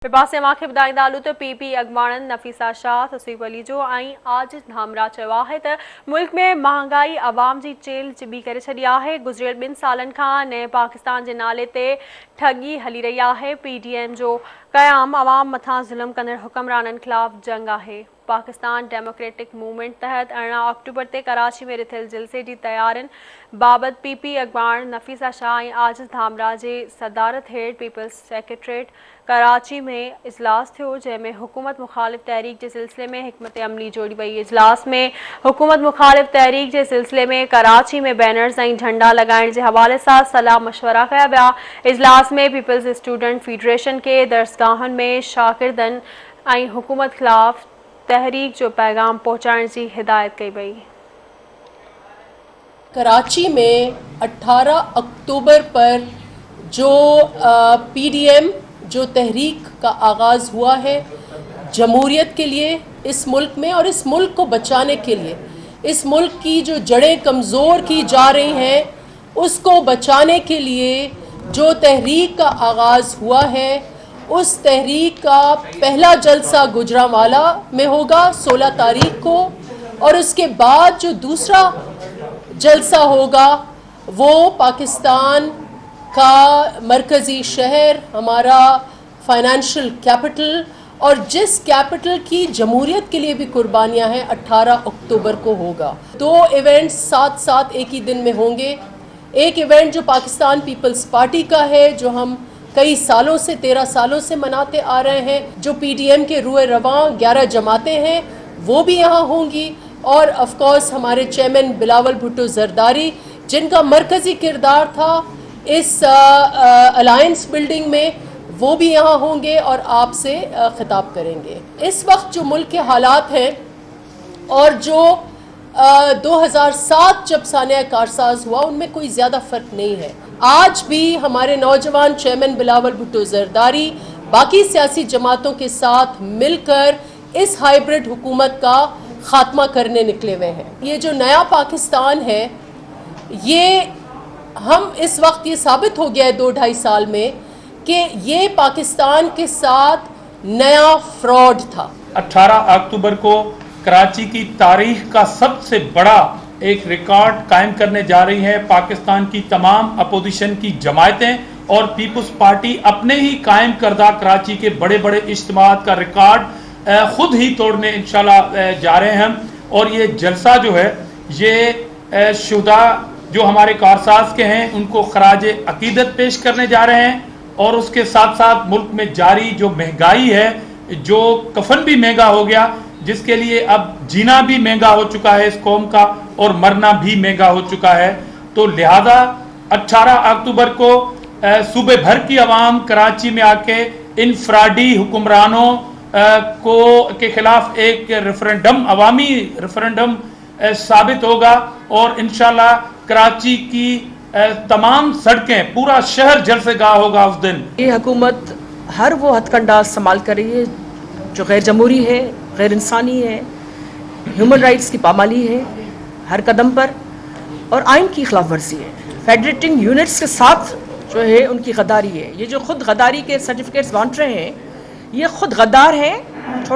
पासे मूंखे ॿुधाईंदा हलूं त पीपी अॻवाणनि नफ़ीसा शाह तौसीफ़ अली जो ऐं आजिज़ धामरा चयो आहे त मुल्क में महांगाई अवाम जी चेल चिॿी करे छॾी आहे। गुज़िरियल 2 सालनि खां नए पाकिस्तान जे नाले ते ठगी हली रही आहे। PDM जो क़याम अवाम मथां ज़ुल्म कंदड़ हुक्मराननि ख़िलाफ़ जंग आहे। पाकिस्तान डेमोक्रेटिक मूवमेंट तहत 18 अक्टूबर ते कराची में रिथियल जलसे जी तयारियुनि बाबति पीपी अॻवान नफ़ीसा शाह ऐं आजिज़ धामरा जे सदारत हेठि पीपल्स सेक्रेटरीट कराची में इजलास थियो, जंहिंमें हुकूमत मुखालिफ़ तहरीक जे सिलसिले में हिकमत अमली जोड़ी वई। इजलास में हुकूमत मुखालिफ़ तहरीक जे सिलसिले में कराची में बैनर्स ऐं झंडा लगाइण जे हवाले सां सलाह मशवरा कया विया। इजलास में पीपल्स स्टूडेंट फेडरेशन के दरसगाहुनि में शागिर्दनि ऐं हुकूमत ख़िलाफ़ तहरीक जो पैगाम पहुंचाइण जी हिदायत कई वई। कराची में 18 अक्टूबर पर जो PDM जो तहरीक का आगाज़ हुआ है जमहूरियत के लिए इस मुल्क में और इस मुल्क को बचाने के लिए, इस मुल्क की जो जड़ें कमज़ोर की जा रही हैं उसको बचाने के लिए जो तहरीक का आगाज़ हुआ है, उस तहरीक का पहला जलसा गुजरांवाला में होगा 16 तारीख को, और उसके बाद जो दूसरा जलसा होगा वो पाकिस्तान का मरकज़ी शहर, हमारा फाइनेंशियल कैपिटल और जिस कैपिटल की जमहूरियत के लिए भी कुर्बानियां हैं 18 अक्टूबर को होगा। 2 इवेंट्स साथ साथ एक ही दिन में होंगे। एक इवेंट जो पाकिस्तान पीपल्स पार्टी का है, जो हम कई सालों से 13 सालों से मनाते आ रहे हैं, जो PDM के रूए रवां 11 जमातें हैं वो भी यहाँ होंगी, और ऑफ कोर्स हमारे चेयरमैन बिलावल भुट्टो जरदारी जिनका मरकज़ी किरदार था इस अलायंस बिल्डिंग में, वो भी यहाँ होंगे और आपसे खिताब करेंगे। इस वक्त जो मुल्क के हालात हैं और जो 2007 जब सानिया कारसाज हुआ उनमें कोई ज़्यादा फ़र्क नहीं है। आज भी हमारे नौजवान चेयरमैन बिलावल भुट्टो जरदारी बाकी सियासी जमातों के साथ मिलकर इस हाइब्रिड हुकूमत का ख़ात्मा करने निकले हुए हैं। ये जो नया पाकिस्तान है, ये हम इस वक्त ये साबित हो गया है 2-2.5 साल में कि ये पाकिस्तान के साथ नया फ्रॉड था। 18 अक्टूबर को कराची की तारीख का सबसे बड़ा एक रिकॉर्ड कायम करने जा रही है। पाकिस्तान की तमाम अपोजिशन की जमायतें और पीपल्स पार्टी अपने ही कायम करदा कराची के बड़े बड़े इज्तिमात का रिकॉर्ड खुद ही तोड़ने इंशाल्लाह जा रहे हैं हम। और ये जलसा जो है ये शुदा जो हमारे कारसाज के हैं उनको खराज अकीदत पेश करने जा रहे हैं, और उसके साथ साथ मुल्क में जारी जो महंगाई है, जो कफन भी महंगा हो गया, जिसके लिए अब जीना भी महंगा हो चुका है इस कौम का और मरना भी महंगा हो चुका है। तो लिहाजा 18 अक्टूबर को सूबे भर की आवाम कराची में आके इन फ्राडी हुक्मरानों के खिलाफ एक रेफरेंडम, अवामी रेफरेंडम साबित होगा, और इंशाल्लाह कराची की तमाम सड़कें, पूरा शहर जलसेगाह होगा उस दिन। ये हुकूमत हर वो हथकंडा इस्तेमाल कर रही है जो गैर जमहूरी है, गैर इंसानी है, ह्यूमन राइट्स की पामाली है हर कदम पर, और आइन की खिलाफ वर्जी है। फेडरेटिंग यूनिट्स के साथ जो है उनकी गद्दारी है। ये जो खुद गद्दारी के सर्टिफिकेट्स बांट रहे हैं ये खुद गद्दार हैं